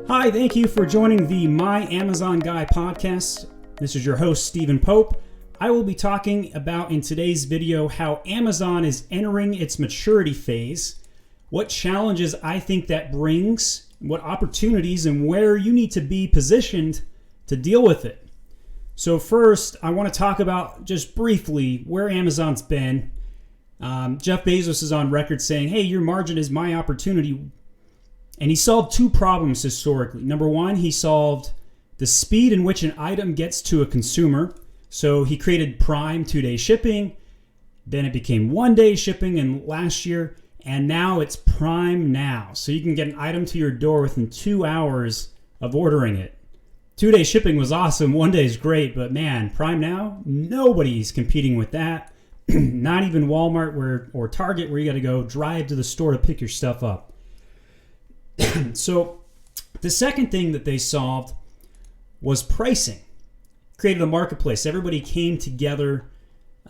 Hi, thank you for joining the My Amazon Guy podcast. This is your host, Stephen Pope. I will be talking about in today's video how Amazon is entering its maturity phase, what challenges I think that brings, what opportunities, and where you need to be positioned to deal with it. So first, I want to talk about just briefly where Amazon's been. Jeff Bezos is on record saying, hey, your margin is my opportunity. And he solved two problems historically. Number one, he solved the speed in which an item gets to a consumer. So he created Prime 2-day shipping. Then it became 1-day shipping in last year. And now it's Prime Now. So you can get an item to your door within 2 hours of ordering it. 2-day shipping was awesome. 1 day is great. But man, Prime Now, nobody's competing with that. Not even Walmart or Target, where you got to go drive to the store to pick your stuff up. So the second thing that they solved was pricing. Created a marketplace. Everybody came together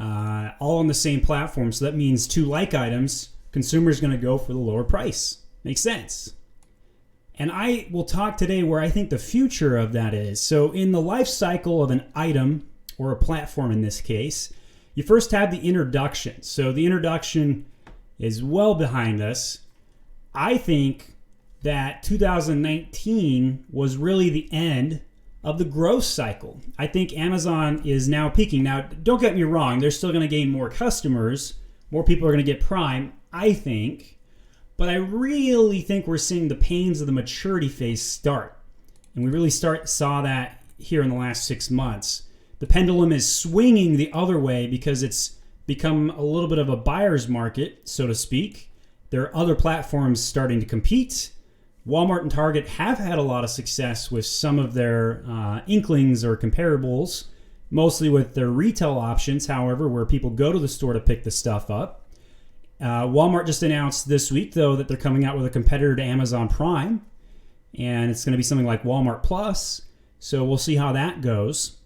all on the same platform. So that means two like items, consumers going to go for the lower price. Makes sense. And I will talk today where I think the future of that is. So in the life cycle of an item, or a platform in this case, you first have the introduction. So the introduction is well behind us. I think that 2019 was really the end of the growth cycle. I think Amazon is now peaking. Now, don't get me wrong, they're still going to gain more customers. More people are going to get Prime, I think. But I really think we're seeing the pains of the maturity phase start. And we really saw that here in the last 6 months. The pendulum is swinging the other way because it's become a little bit of a buyer's market, so to speak. There are other platforms starting to compete. Walmart and Target have had a lot of success with some of their inklings or comparables, mostly with their retail options, however, where people go to the store to pick the stuff up. Walmart just announced this week, though, that they're coming out with a competitor to Amazon Prime, and it's going to be something like Walmart Plus, so we'll see how that goes.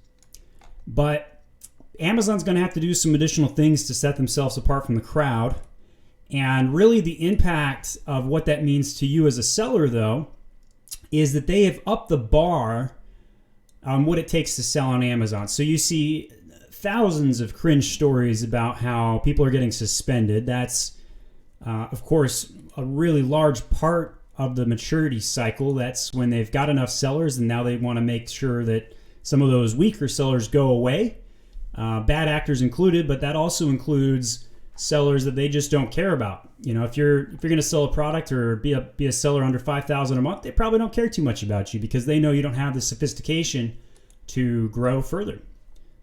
But Amazon's going to have to do some additional things to set themselves apart from the crowd. And really the impact of what that means to you as a seller, though, is that they have upped the bar on what it takes to sell on Amazon. So you see thousands of cringe stories about how people are getting suspended. That's, of course, a really large part of the maturity cycle. That's when they've got enough sellers and now they want to make sure that some of those weaker sellers go away, bad actors included, but that also includes sellers that they just don't care about. You know, if you're going to sell a product or be a seller under $5,000 a month, they probably don't care too much about you because they know you don't have the sophistication to grow further.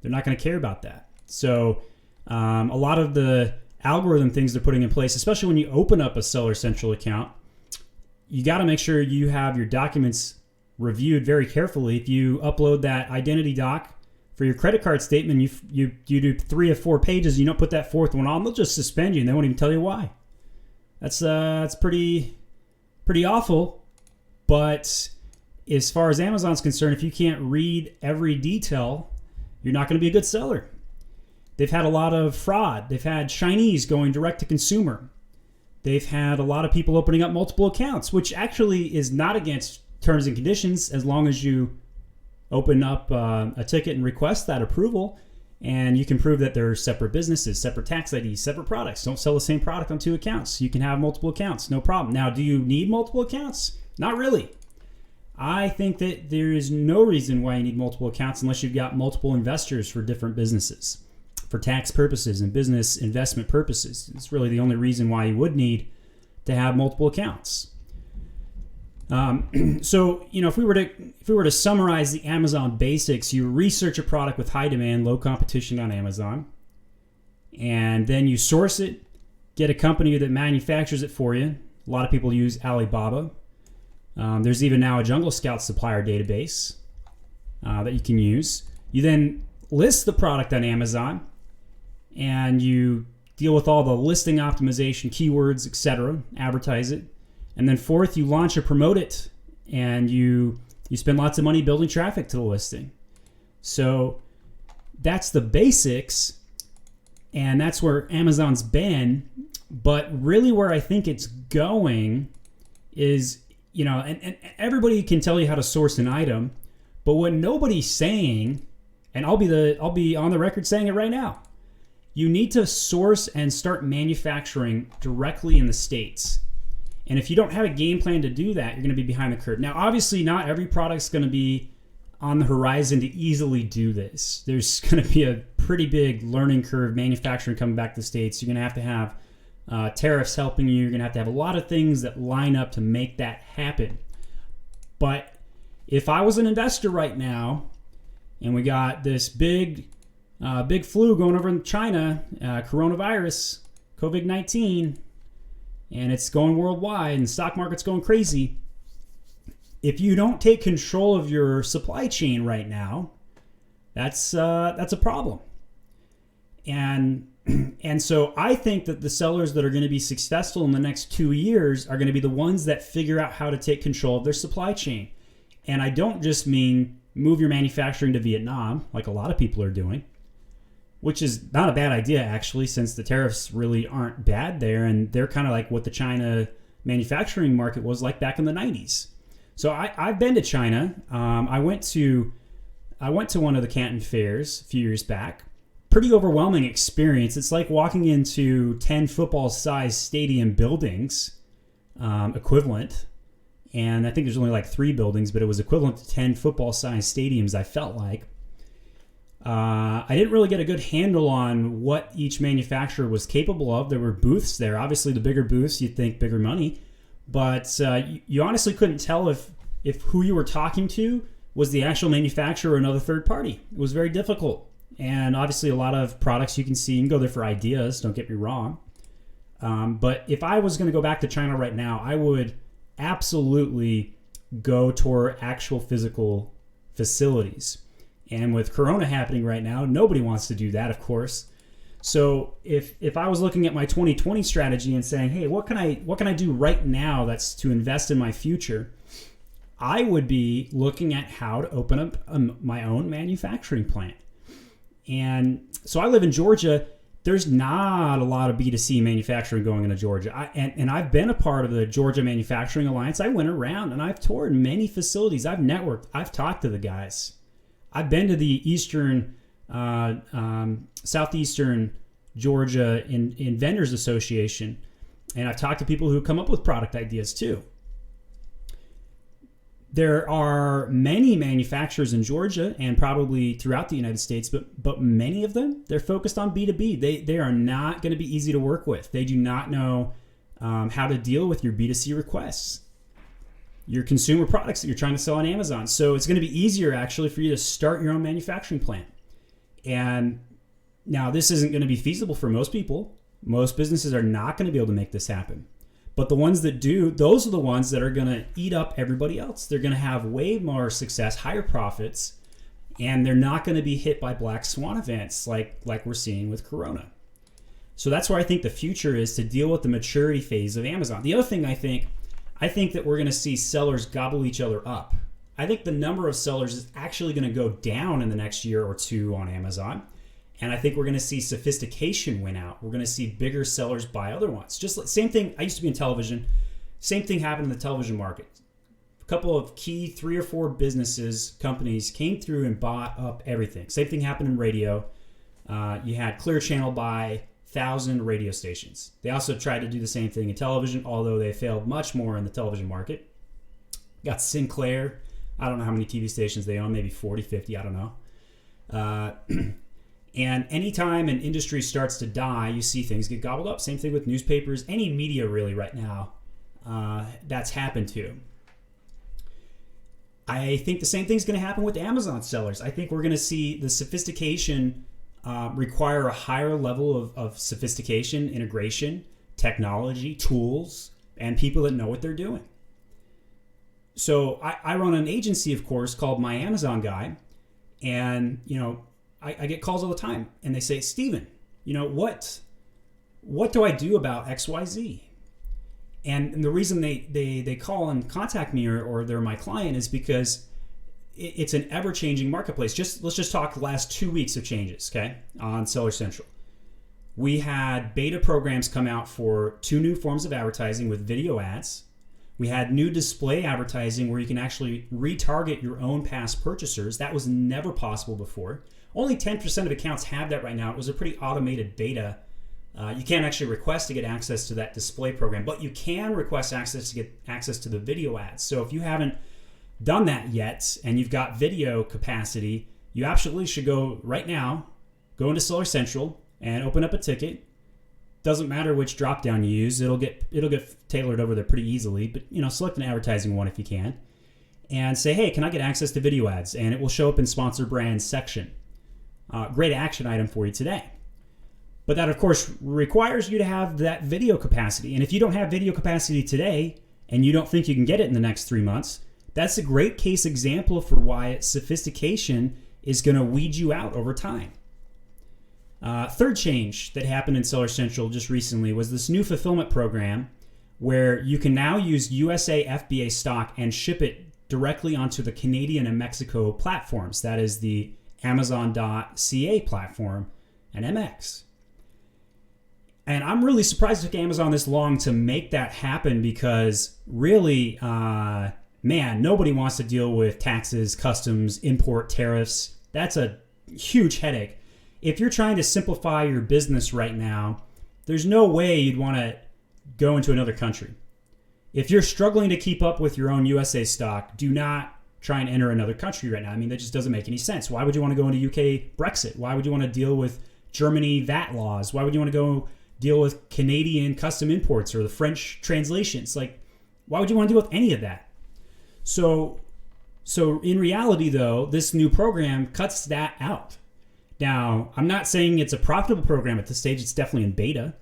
They're not going to care about that. So a lot of the algorithm things they're putting in place, especially when you open up a Seller Central account, you got to make sure you have your documents reviewed very carefully. If you upload that identity doc for your credit card statement, you do 3 or 4 pages, you don't put that fourth one on, they'll just suspend you and they won't even tell you why. That's pretty awful. But as far as Amazon's concerned, if you can't read every detail, you're not going to be a good seller. They've had a lot of fraud. They've had Chinese going direct to consumer. They've had a lot of people opening up multiple accounts, which actually is not against terms and conditions as long as you open up a ticket and request that approval, and you can prove that they're separate businesses, separate tax IDs, separate products. Don't sell the same product on 2 accounts. You can have multiple accounts, no problem. Now, do you need multiple accounts? Not really. I think that there is no reason why you need multiple accounts unless you've got multiple investors for different businesses, for tax purposes and business investment purposes. It's really the only reason why you would need to have multiple accounts. So, you know, if we were to summarize the Amazon basics, you research a product with high demand, low competition on Amazon, and then you source it, get a company that manufactures it for you. A lot of people use Alibaba. There's even now a Jungle Scout supplier database that you can use. You then list the product on Amazon, and you deal with all the listing optimization, keywords, etc., advertise it. And then fourth, you launch or promote it, and you spend lots of money building traffic to the listing. So that's the basics, and that's where Amazon's been. But really where I think it's going is and everybody can tell you how to source an item, but what nobody's saying, and I'll be on the record saying it right now, you need to source and start manufacturing directly in the States. And if you don't have a game plan to do that, you're going to be behind the curve. Now, obviously, not every product's going to be on the horizon to easily do this. There's going to be a pretty big learning curve manufacturing coming back to the States. You're going to have tariffs helping you. You're going to have a lot of things that line up to make that happen. But if I was an investor right now, and we got this big flu going over in China, coronavirus, COVID-19, and it's going worldwide, and the stock market's going crazy. If you don't take control of your supply chain right now, that's a problem. And so I think that the sellers that are going to be successful in the next 2 years are going to be the ones that figure out how to take control of their supply chain. And I don't just mean move your manufacturing to Vietnam, like a lot of people are doing, which is not a bad idea, actually, since the tariffs really aren't bad there, and they're kind of like what the China manufacturing market was like back in the 90s. So I've been to China. I went to one of the Canton fairs a few years back. Pretty overwhelming experience. It's like walking into 10 football-sized stadium buildings, equivalent. And I think there's only like 3 buildings, but it was equivalent to 10 football-sized stadiums, I felt like. I didn't really get a good handle on what each manufacturer was capable of. There were booths there. Obviously, the bigger booths, you'd think bigger money. But you honestly couldn't tell if who you were talking to was the actual manufacturer or another third party. It was very difficult. And obviously, a lot of products you can see, you can go there for ideas, don't get me wrong. But if I was going to go back to China right now, I would absolutely go toward actual physical facilities. And with Corona happening right now, nobody wants to do that, of course. So if I was looking at my 2020 strategy and saying, hey, what can I do right now that's to invest in my future, I would be looking at how to open up my own manufacturing plant. And so I live in Georgia. There's not a lot of B2C manufacturing going into Georgia. And I've been a part of the Georgia Manufacturing Alliance. I went around and I've toured many facilities. I've networked. I've talked to the guys. I've been to the southeastern Georgia in Vendors Association, and I've talked to people who come up with product ideas too. There are many manufacturers in Georgia and probably throughout the United States, but many of them, they're focused on B2B. They are not going to be easy to work with. They do not know how to deal with your B2C requests, your consumer products that you're trying to sell on Amazon. So it's going to be easier actually for you to start your own manufacturing plant. And now this isn't going to be feasible for most people. Most businesses are not going to be able to make this happen. But the ones that do, those are the ones that are going to eat up everybody else. They're going to have way more success, higher profits, and they're not going to be hit by black swan events like we're seeing with Corona. So that's where I think the future is, to deal with the maturity phase of Amazon. The other thing I think that we're going to see sellers gobble each other up. I think the number of sellers is actually going to go down in the next year or two on Amazon. And I think we're going to see sophistication win out. We're going to see bigger sellers buy other ones. Just like, same thing, I used to be in television. Same thing happened in the television market. A couple of key 3 or 4 companies came through and bought up everything. Same thing happened in radio. You had Clear Channel buy 1,000 radio stations. They also tried to do the same thing in television, although they failed much more in the television market. Got Sinclair. I don't know how many TV stations they own, maybe 40, 50, I don't know. And anytime an industry starts to die, you see things get gobbled up. Same thing with newspapers, any media really right now, that's happened to. I think the same thing's going to happen with Amazon sellers. I think we're going to see the sophistication require a higher level of sophistication, integration, technology, tools, and people that know what they're doing. So I run an agency, of course, called My Amazon Guy, and I get calls all the time, and they say, Steven, what do I do about XYZ? And the reason they call and contact me or they're my client is because it's an ever-changing marketplace. Let's just talk the last 2 weeks of changes, okay, on Seller Central. We had beta programs come out for 2 new forms of advertising with video ads. We had new display advertising where you can actually retarget your own past purchasers. That was never possible before. Only 10% of accounts have that right now. It was a pretty automated beta. You can't actually request to get access to that display program, but you can request access to get access to the video ads. So if you haven't done that yet and you've got video capacity, you absolutely should go right now, go into Seller Central and open up a ticket. Doesn't matter which drop down you use, it'll get tailored over there pretty easily, but select an advertising one if you can and say, hey, can I get access to video ads? And it will show up in sponsor brands section. Great action item for you today. But that, of course, requires you to have that video capacity. And if you don't have video capacity today and you don't think you can get it in the next 3 months, that's a great case example for why sophistication is going to weed you out over time. Third change that happened in Seller Central just recently was this new fulfillment program where you can now use USA FBA stock and ship it directly onto the Canadian and Mexico platforms. That is the Amazon.ca platform and MX. And I'm really surprised it took Amazon this long to make that happen because really, nobody wants to deal with taxes, customs, import tariffs. That's a huge headache. If you're trying to simplify your business right now, there's no way you'd want to go into another country. If you're struggling to keep up with your own USA stock, do not try and enter another country right now. I mean, that just doesn't make any sense. Why would you want to go into UK Brexit? Why would you want to deal with Germany VAT laws? Why would you want to go deal with Canadian custom imports or the French translations? Like, why would you want to deal with any of that? So in reality, though, this new program cuts that out. Now, I'm not saying it's a profitable program at this stage. It's definitely in beta.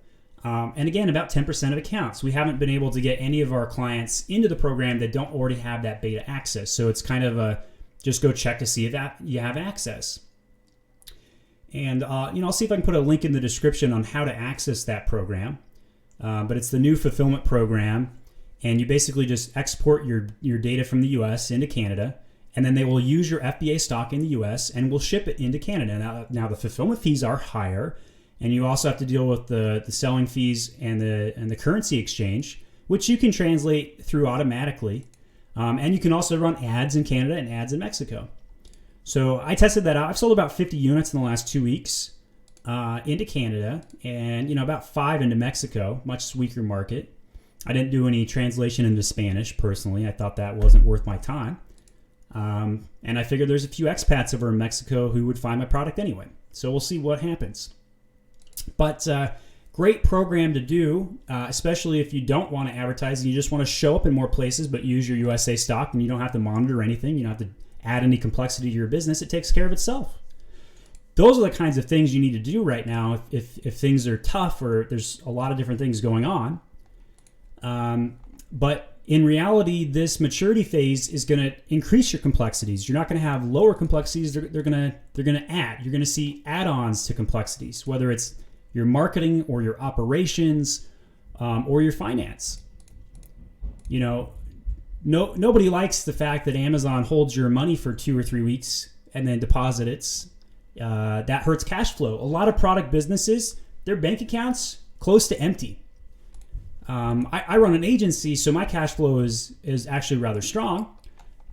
And again, about 10% of accounts. We haven't been able to get any of our clients into the program that don't already have that beta access. So it's kind of a just go check to see if you have access. And I'll see if I can put a link in the description on how to access that program. But it's the new fulfillment program, and you basically just export your data from the U.S. into Canada, and then they will use your FBA stock in the U.S. and will ship it into Canada. Now the fulfillment fees are higher, and you also have to deal with the selling fees and the currency exchange, which you can translate through automatically, and you can also run ads in Canada and ads in Mexico. So I tested that out. I've sold about 50 units in the last 2 weeks into Canada and about 5 into Mexico, much weaker market. I didn't do any translation into Spanish personally. I thought that wasn't worth my time. And I figured there's a few expats over in Mexico who would find my product anyway. So we'll see what happens. But great program to do, especially if you don't want to advertise and you just want to show up in more places but use your USA stock and you don't have to monitor anything. You don't have to add any complexity to your business. It takes care of itself. Those are the kinds of things you need to do right now if things are tough or there's a lot of different things going on. But in reality, this maturity phase is going to increase your complexities. You're not going to have lower complexities. They're going to add. You're going to see add-ons to complexities, whether it's your marketing or your operations or your finance. Nobody likes the fact that Amazon holds your money for 2 or 3 weeks and then deposits it. That hurts cash flow. A lot of product businesses, their bank accounts close to empty. I run an agency, so my cash flow is actually rather strong.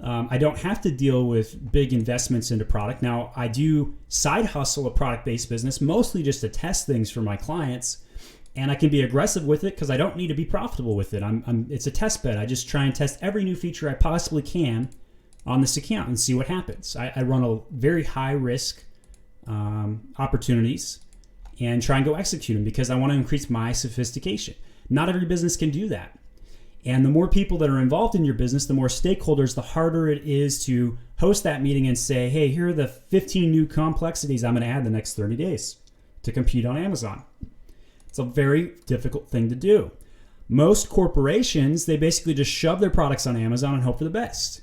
I don't have to deal with big investments into product. Now, I do side hustle a product-based business, mostly just to test things for my clients. And I can be aggressive with it because I don't need to be profitable with it. It's a test bed. I just try and test every new feature I possibly can on this account and see what happens. I run a very high risk opportunities and try and go execute them because I want to increase my sophistication. Not every business can do that. And the more people that are involved in your business, the more stakeholders, the harder it is to host that meeting and say, hey, here are the 15 new complexities I'm going to add the next 30 days to compete on Amazon. It's a very difficult thing to do. Most corporations, they basically just shove their products on Amazon and hope for the best.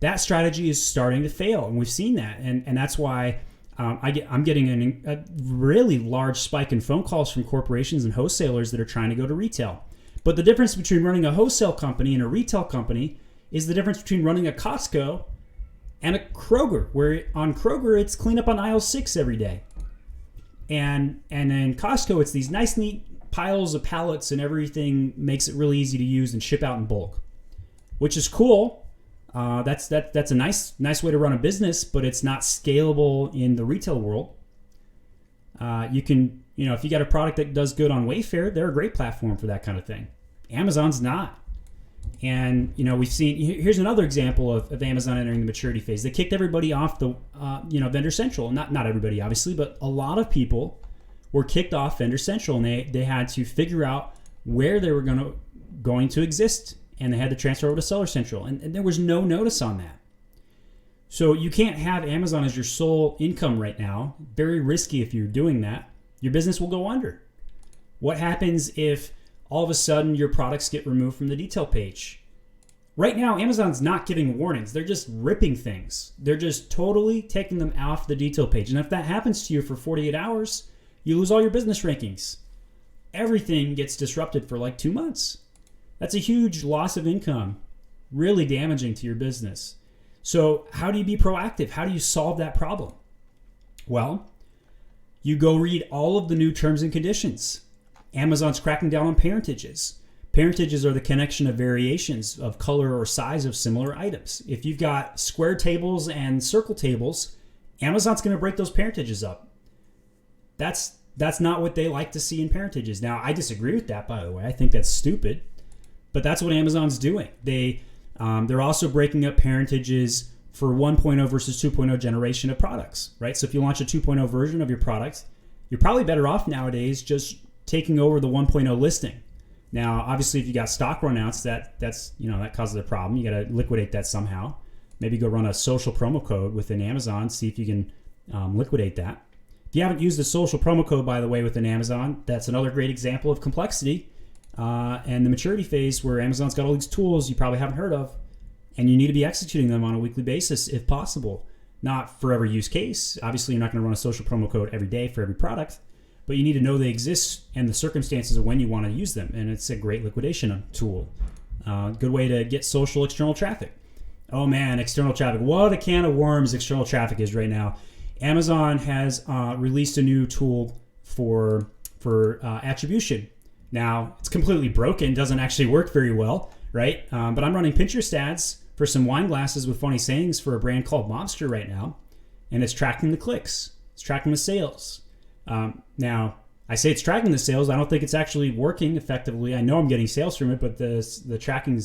That strategy is starting to fail, and we've seen that. And that's why I'm getting a really large spike in phone calls from corporations and wholesalers that are trying to go to retail. But the difference between running a wholesale company and a retail company is the difference between running a Costco and a Kroger, where on Kroger, it's clean up on aisle 6 every day. And in Costco, it's these nice, neat piles of pallets and everything makes it really easy to use and ship out in bulk. which is cool. That's a nice way to run a business, but it's not scalable in the retail world. You can, if you got a product that does good on Wayfair, they're a great platform for that kind of thing. Amazon's not. And, we've seen, here's another example of Amazon entering the maturity phase. They kicked everybody off the, Vendor Central. Not everybody, obviously, but a lot of people were kicked off Vendor Central, and they had to figure out where they were going to exist, and they had to transfer over to Seller Central. And there was no notice on that. So you can't have Amazon as your sole income right now. Very risky if you're doing that. Your business will go under. What happens if all of a sudden your products get removed from the detail page? Right now, Amazon's not giving warnings. They're just ripping things. They're just totally taking them off the detail page. And if that happens to you for 48 hours, you lose all your business rankings. Everything gets disrupted for like 2 months. That's a huge loss of income, really damaging to your business. So how do you be proactive? How do you solve that problem? Well, you go read all of the new terms and conditions. Amazon's cracking down on parentages. Parentages are the connection of variations of color or size of similar items. If you've got square tables and circle tables, Amazon's going to break those parentages up. That's not what they like to see in parentages. Now, I disagree with that, by the way. I think that's stupid, but that's what Amazon's doing. They're also breaking up parentages for 1.0 versus 2.0 generation of products, right? So if you launch a 2.0 version of your product, you're probably better off nowadays just taking over the 1.0 listing. Now, obviously, if you got stock runouts, that causes a problem. You got to liquidate that somehow. Maybe go run a social promo code within Amazon, see if you can liquidate that. If you haven't used a social promo code, by the way, within Amazon, that's another great example of complexity and the maturity phase where Amazon's got all these tools you probably haven't heard of, and you need to be executing them on a weekly basis if possible. Not for every use case. Obviously, you're not going to run a social promo code every day for every product, but you need to know they exist and the circumstances of when you want to use them, and it's a great liquidation tool. Good way to get social external traffic. Oh man, external traffic. What a can of worms external traffic is right now. Amazon has released a new tool for attribution. Now, it's completely broken, doesn't actually work very well, right? But I'm running Pinterest ads for some wine glasses with funny sayings for a brand called Mobster right now, and it's tracking the clicks. It's tracking the sales. Now, I say it's tracking the sales. I don't think it's actually working effectively. I know I'm getting sales from it, but the tracking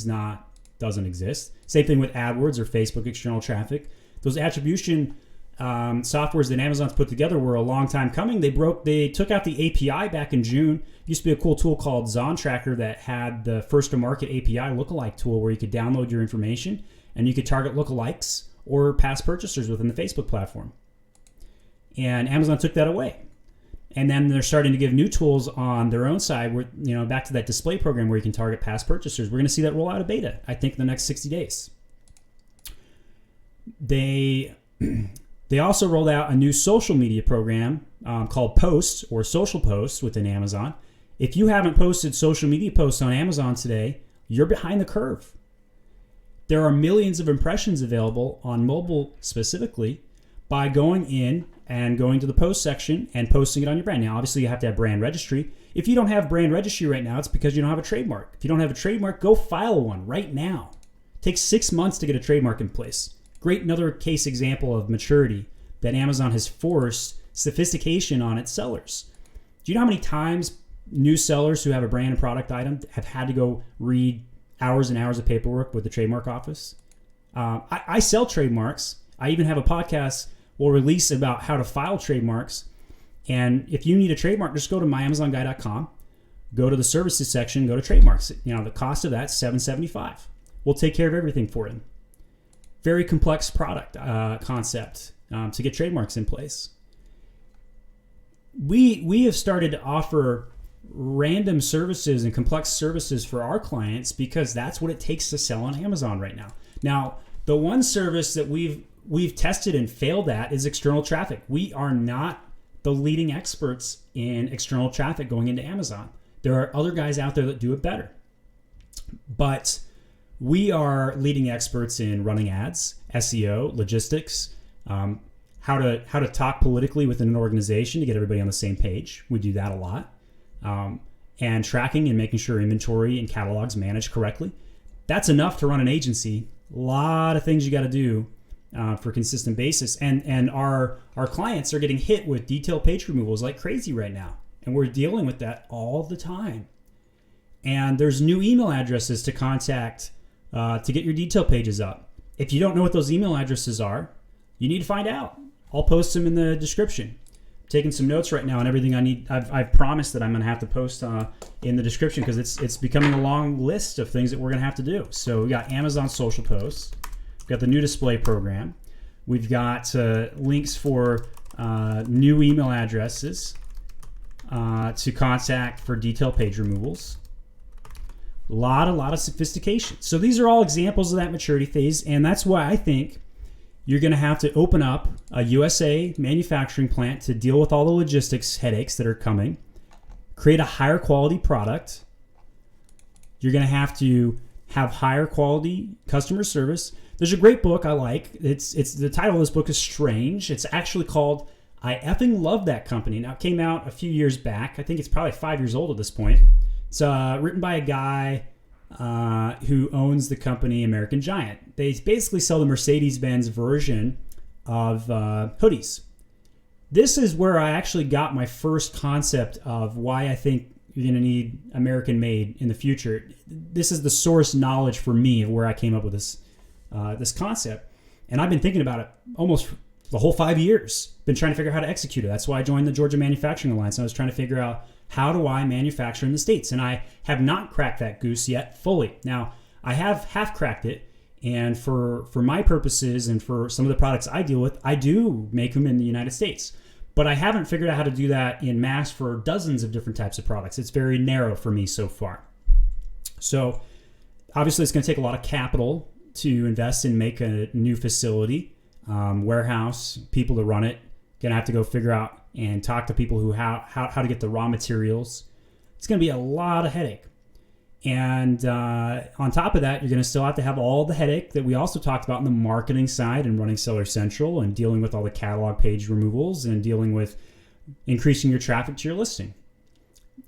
doesn't exist. Same thing with AdWords or Facebook external traffic. Those attribution softwares that Amazon's put together were a long time coming. They took out the API back in June. Used to be a cool tool called Zon Tracker that had the first to market API lookalike tool where you could download your information and you could target lookalikes or past purchasers within the Facebook platform. And Amazon took that away. And then they're starting to give new tools on their own side where, back to that display program where you can target past purchasers. We're going to see that roll out of beta, I think, in the next 60 days. They also rolled out a new social media program called Posts or Social Posts within Amazon. If you haven't posted social media posts on Amazon today, you're behind the curve. There are millions of impressions available on mobile specifically by going in and going to the post section and posting it on your brand. Now, obviously, you have to have brand registry. If you don't have brand registry right now, it's because you don't have a trademark. If you don't have a trademark, go file one right now. It takes 6 months to get a trademark in place. Great, another case example of maturity that Amazon has forced sophistication on its sellers. Do you know how many times new sellers who have a brand and product item have had to go read hours and hours of paperwork with the trademark office? I sell trademarks. I even have a podcast we'll release about how to file trademarks. And if you need a trademark, just go to myamazonguy.com, go to the services section, go to trademarks. The cost of that's $775. We'll take care of everything for you. Very complex product concept to get trademarks in place. We have started to offer random services and complex services for our clients because that's what it takes to sell on Amazon right now. Now, the one service that we've tested and failed at is external traffic. We are not the leading experts in external traffic going into Amazon. There are other guys out there that do it better. But we are leading experts in running ads, SEO, logistics, how to talk politically within an organization to get everybody on the same page. We do that a lot. And tracking and making sure inventory and catalogs managed correctly. that's enough to run an agency. A lot of things you got to do for a consistent basis. And our clients are getting hit with detailed page removals like crazy right now. And we're dealing with that all the time. And there's new email addresses to contact to get your detail pages up. If you don't know what those email addresses are, you need to find out. I'll post them in the description. I'm taking some notes right now on everything I need. I've promised that I'm going to have to post in the description because it's becoming a long list of things that we're going to have to do. So we got Amazon social posts. We've got the new display program. We've got links for new email addresses to contact for detailed page removals. A lot of sophistication. So these are all examples of that maturity phase, and that's why I think you're going to have to open up a USA manufacturing plant to deal with all the logistics headaches that are coming, create a higher quality product. You're going to have higher quality customer service. There's a great book I like. It's the title of this book is Strange. It's actually called I Effing Love That Company. Now, it came out a few years back. I think it's probably 5 years old at this point. It's written by a guy who owns the company American Giant. They basically sell the Mercedes-Benz version of hoodies. This is where I actually got my first concept of why I think you're going to need American-made in the future. This is the source knowledge for me of where I came up with this concept. And I've been thinking about it almost the whole 5 years. Been trying to figure out how to execute it. That's why I joined the Georgia Manufacturing Alliance. I was trying to figure out how do I manufacture in the States? And I have not cracked that goose yet fully. Now, I have half cracked it. And for my purposes and for some of the products I deal with, I do make them in the United States. But I haven't figured out how to do that in mass for dozens of different types of products. It's very narrow for me so far. So obviously it's going to take a lot of capital to invest and make a new facility, warehouse, people to run it. Going to have to go figure out and talk to people who how to get the raw materials. It's going to be a lot of headache. And on top of that, you're going to still have to have all the headache that we also talked about in the marketing side and running Seller Central and dealing with all the catalog page removals and dealing with increasing your traffic to your listing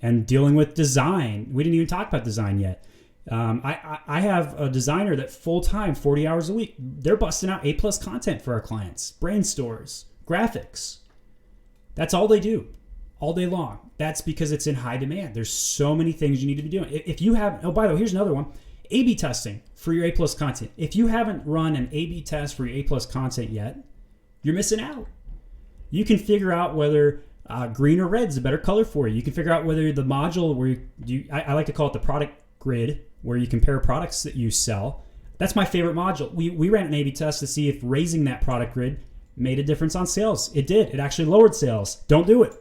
and dealing with design. We didn't even talk about design yet. I have a designer that full-time, 40 hours a week, they're busting out A+ content for our clients, brand stores, graphics. That's all they do all day long. That's because it's in high demand. There's so many things you need to be doing. If you have, oh, by the way, here's another one, A/B testing for your A+ content. If you haven't run an A/B test for your A+ content yet, you're missing out. You can figure out whether green or red is a better color for you. You can figure out whether the module where I like to call it the product grid, where you compare products that you sell. That's my favorite module. We ran an A/B test to see if raising that product grid made a difference on sales. It did. It actually lowered sales. Don't do it.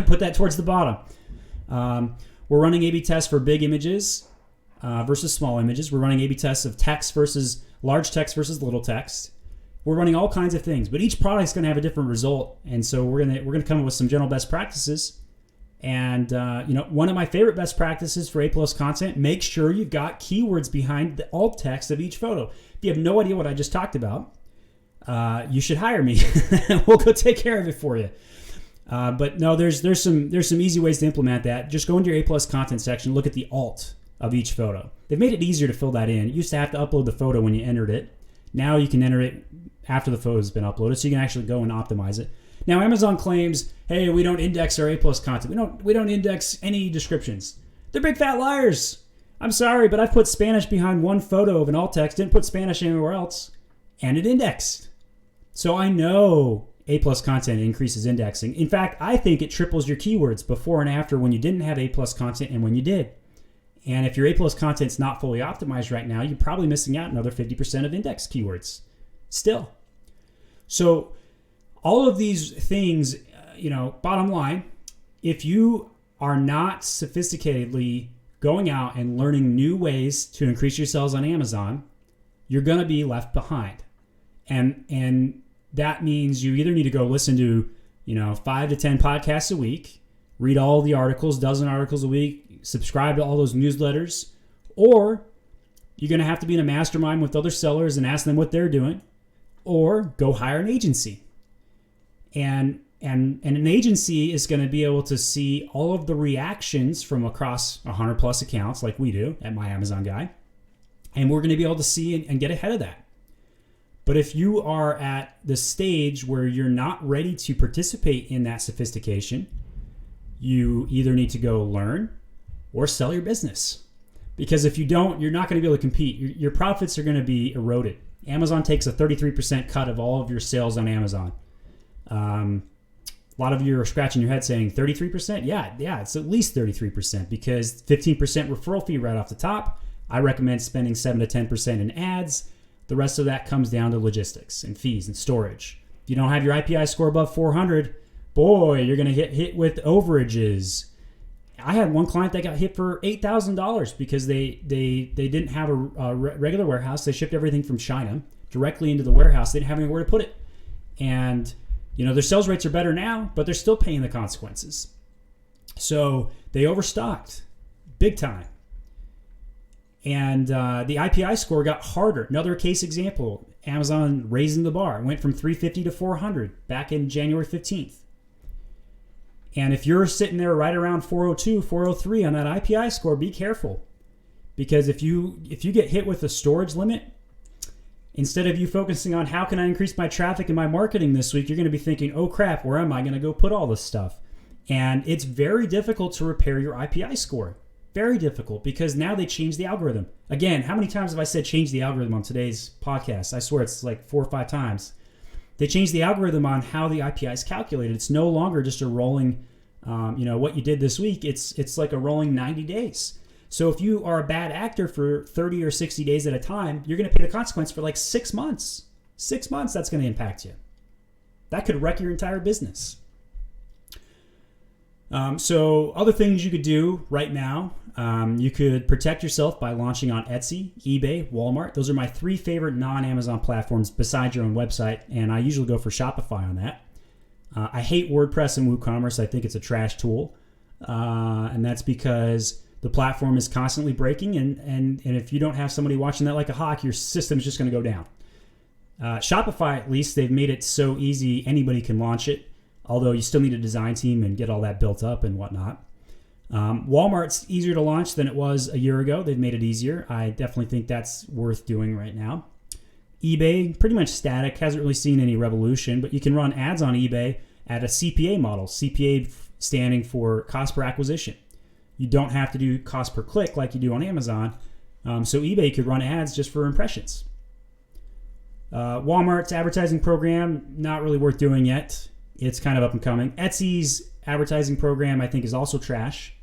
Put that towards the bottom. We're running A/B tests for big images versus small images. We're running A/B tests of text versus large text versus little text. We're running all kinds of things, but each product is going to have a different result. And so we're gonna come up with some general best practices. And one of my favorite best practices for A+ content: make sure you've got keywords behind the alt text of each photo. If you have no idea what I just talked about, you should hire me. We'll go take care of it for you. But no, there's some easy ways to implement that. Just go into your A+ content section, look at the alt of each photo. They've made it easier to fill that in. You used to have to upload the photo when you entered it. Now you can enter it after the photo has been uploaded, so you can actually go and optimize it. Now Amazon claims, hey, we don't index our A+ content. We don't index any descriptions. They're big fat liars. I'm sorry, but I've put Spanish behind one photo of an alt text, didn't put Spanish anywhere else, and it indexed. So I know A+ content increases indexing. In fact, I think it triples your keywords before and after when you didn't have A+ content and when you did. And if your A+ content's not fully optimized right now, you're probably missing out another 50% of index keywords still. So all of these things, bottom line, if you are not sophisticatedly going out and learning new ways to increase your sales on Amazon, you're going to be left behind. And that means you either need to go listen to, 5 to 10 podcasts a week, read all the articles, dozen articles a week, subscribe to all those newsletters, or you're going to have to be in a mastermind with other sellers and ask them what they're doing, or go hire an agency. And an agency is going to be able to see all of the reactions from across 100 plus accounts like we do at My Amazon Guy. And we're going to be able to see and get ahead of that. But if you are at the stage where you're not ready to participate in that sophistication, you either need to go learn or sell your business. Because if you don't, you're not going to be able to compete. Your profits are going to be eroded. Amazon takes a 33% cut of all of your sales on Amazon. A lot of you are scratching your head saying 33%? Yeah, it's at least 33% because 15% referral fee right off the top. I recommend spending 7 to 10% in ads. The rest of that comes down to logistics and fees and storage. If you don't have your IPI score above 400, boy, you're going to get hit with overages. I had one client that got hit for $8,000 because they didn't have a regular warehouse. They shipped everything from China directly into the warehouse. They didn't have anywhere to put it. And their sales rates are better now, but they're still paying the consequences. So they overstocked big time. And the IPI score got harder. Another case example, Amazon raising the bar. It went from 350 to 400 back in January 15th. And if you're sitting there right around 402, 403 on that IPI score, be careful. Because if you get hit with a storage limit, instead of you focusing on how can I increase my traffic and my marketing this week, you're going to be thinking, oh crap, where am I going to go put all this stuff? And it's very difficult to repair your IPI score. Very difficult because now they changed the algorithm. Again, how many times have I said change the algorithm on today's podcast? I swear it's like 4 or 5 times. They changed the algorithm on how the IPI is calculated. It's no longer just a rolling, what you did this week. It's like a rolling 90 days. So if you are a bad actor for 30 or 60 days at a time, you're going to pay the consequence for like 6 months. 6 months, that's going to impact you. That could wreck your entire business. So other things you could do right now, you could protect yourself by launching on Etsy, eBay, Walmart. Those are my 3 favorite non-Amazon platforms besides your own website, and I usually go for Shopify on that. I hate WordPress and WooCommerce. I think it's a trash tool, and that's because the platform is constantly breaking, and if you don't have somebody watching that like a hawk, your system is just going to go down. Shopify, at least, they've made it so easy anybody can launch it. Although you still need a design team and get all that built up and whatnot. Walmart's easier to launch than it was a year ago. They've made it easier. I definitely think that's worth doing right now. eBay, pretty much static, hasn't really seen any revolution, but you can run ads on eBay at a CPA model. CPA standing for cost per acquisition. You don't have to do cost per click like you do on Amazon. So eBay could run ads just for impressions. Walmart's advertising program, not really worth doing yet. It's kind of up and coming. Etsy's advertising program, I think, is also trash.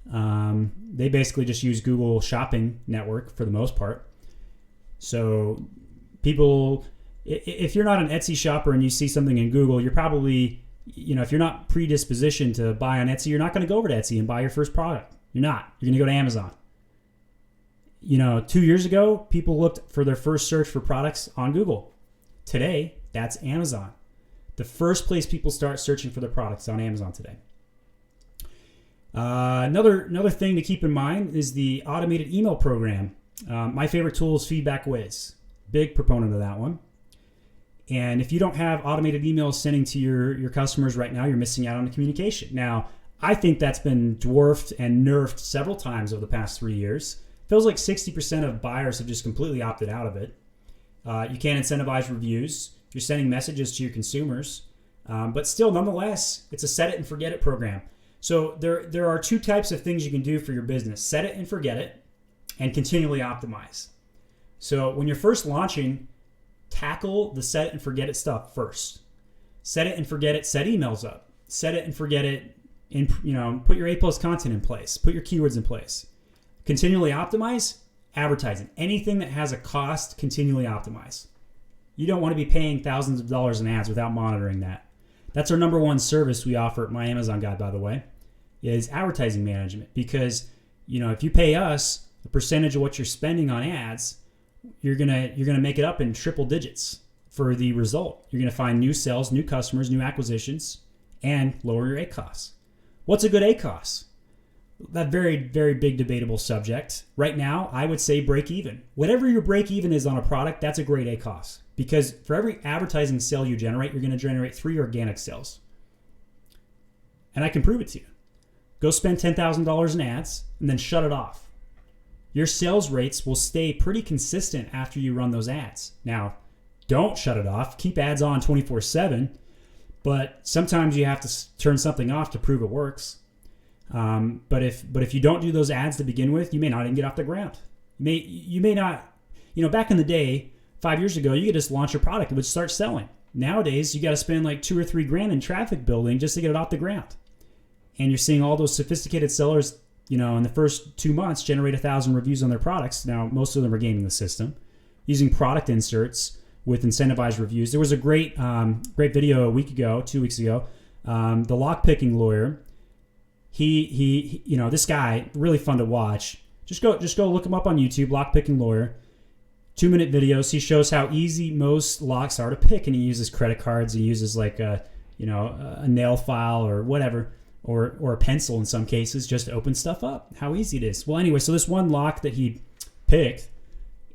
They basically just use Google Shopping Network for the most part. So people, if you're not an Etsy shopper and you see something in Google, you're probably, if you're not predispositioned to buy on Etsy, you're not going to go over to Etsy and buy your first product. You're not. You're going to go to Amazon. 2 years ago, people looked for their first search for products on Google. Today, that's Amazon. The first place people start searching for their products is on Amazon today. Another thing to keep in mind is the automated email program. My favorite tool is Whiz. Big proponent of that one. And if you don't have automated emails sending to your customers right now, you're missing out on the communication. Now, I think that's been dwarfed and nerfed several times over the past 3 years. Feels like 60% of buyers have just completely opted out of it. You can't incentivize reviews. You're sending messages to your consumers, but still, nonetheless, it's a set it and forget it program. So there are 2 types of things you can do for your business: set it and forget it, and continually optimize. So when you're first launching, tackle the set it and forget it stuff first. Set it and forget it. Set emails up. Set it and forget it. Put your A+ content in place. Put your keywords in place. Continually optimize. Advertising. Anything that has a cost, continually optimize. You don't want to be paying thousands of dollars in ads without monitoring that. That's our number 1 service we offer at My Amazon Guide, by the way, is advertising management. Because, if you pay us a percentage of what you're spending on ads, you're gonna make it up in triple digits for the result. You're gonna find new sales, new customers, new acquisitions, and lower your ACoS. What's a good ACoS? That very, very big debatable subject. Right now, I would say break even. Whatever your break even is on a product, that's a great ACoS. Because for every advertising sale you generate, you're going to generate 3 organic sales. And I can prove it to you. Go spend $10,000 in ads and then shut it off. your sales rates will stay pretty consistent after you run those ads. Now, don't shut it off. Keep ads on 24/7, but sometimes you have to turn something off to prove it works. But if you don't do those ads to begin with, you may not even get off the ground. You may not. Back in the day, 5 years ago, you could just launch a product, it would start selling. Nowadays, you got to spend like $2 or $3 grand in traffic building just to get it off the ground. And you're seeing all those sophisticated sellers, in the first 2 months generate 1,000 reviews on their products. Now, most of them are gaming the system using product inserts with incentivized reviews. There was a great video 2 weeks ago. The lockpicking lawyer, he this guy, really fun to watch. Just go look him up on YouTube, lockpicking lawyer. 2-minute videos. He shows how easy most locks are to pick, and he uses credit cards. He uses like a nail file or whatever, or a pencil in some cases, just to open stuff up. How easy it is. Well, anyway, so this one lock that he picked,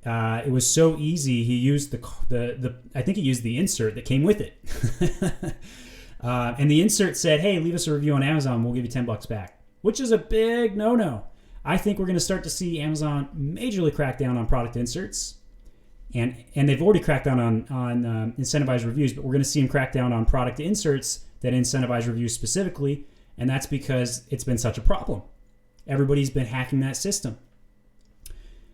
it was so easy. He used I think he used the insert that came with it, and the insert said, "Hey, leave us a review on Amazon. We'll give you $10 back," which is a big no-no. I think we're going to start to see Amazon majorly crack down on product inserts. And they've already cracked down on incentivized reviews, but we're going to see them crack down on product inserts that incentivize reviews specifically, and that's because it's been such a problem. Everybody's been hacking that system.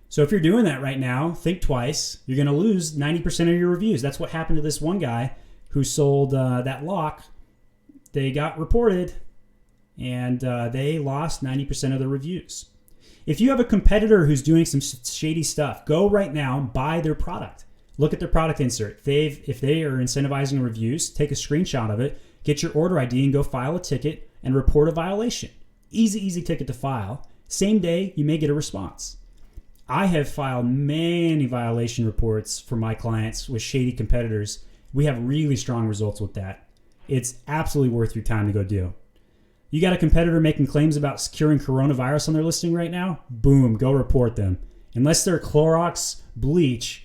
So if you're doing that right now, think twice. You're going to lose 90% of your reviews. That's what happened to this one guy who sold that lock. They got reported, and they lost 90% of the reviews. If you have a competitor who's doing some shady stuff, go right now and buy their product. Look at their product insert. If they are incentivizing reviews, take a screenshot of it, get your order ID and go file a ticket and report a violation. Easy ticket to file. Same day, you may get a response. I have filed many violation reports for my clients with shady competitors. We have really strong results with that. It's absolutely worth your time to go do. You got a competitor making claims about curing coronavirus on their listing right now? Boom, go report them. Unless they're Clorox bleach,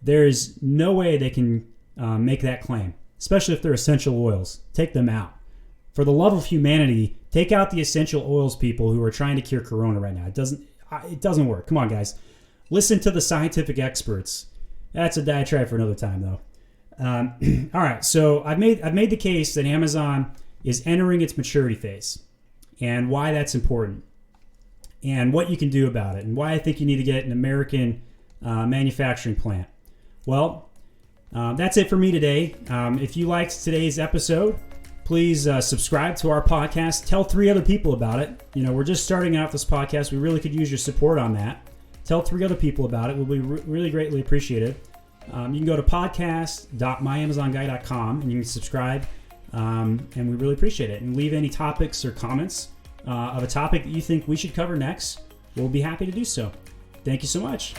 there's no way they can make that claim, especially if they're essential oils. Take them out. For the love of humanity, take out the essential oils people who are trying to cure corona right now. It doesn't work. Come on, guys. Listen to the scientific experts. That's a diatribe for another time, though. All right, so I've made the case that Amazon is entering its maturity phase, and why that's important, and what you can do about it, and why I think you need to get an American manufacturing plant. Well, that's it for me today. If you liked today's episode, please subscribe to our podcast. Tell 3 other people about it. We're just starting out this podcast. We really could use your support on that. Tell 3 other people about it. We'll be really greatly appreciated. You can go to podcast.myamazonguy.com and you can subscribe. And we really appreciate it. And leave any topics or comments of a topic that you think we should cover next. We'll be happy to do so. Thank you so much.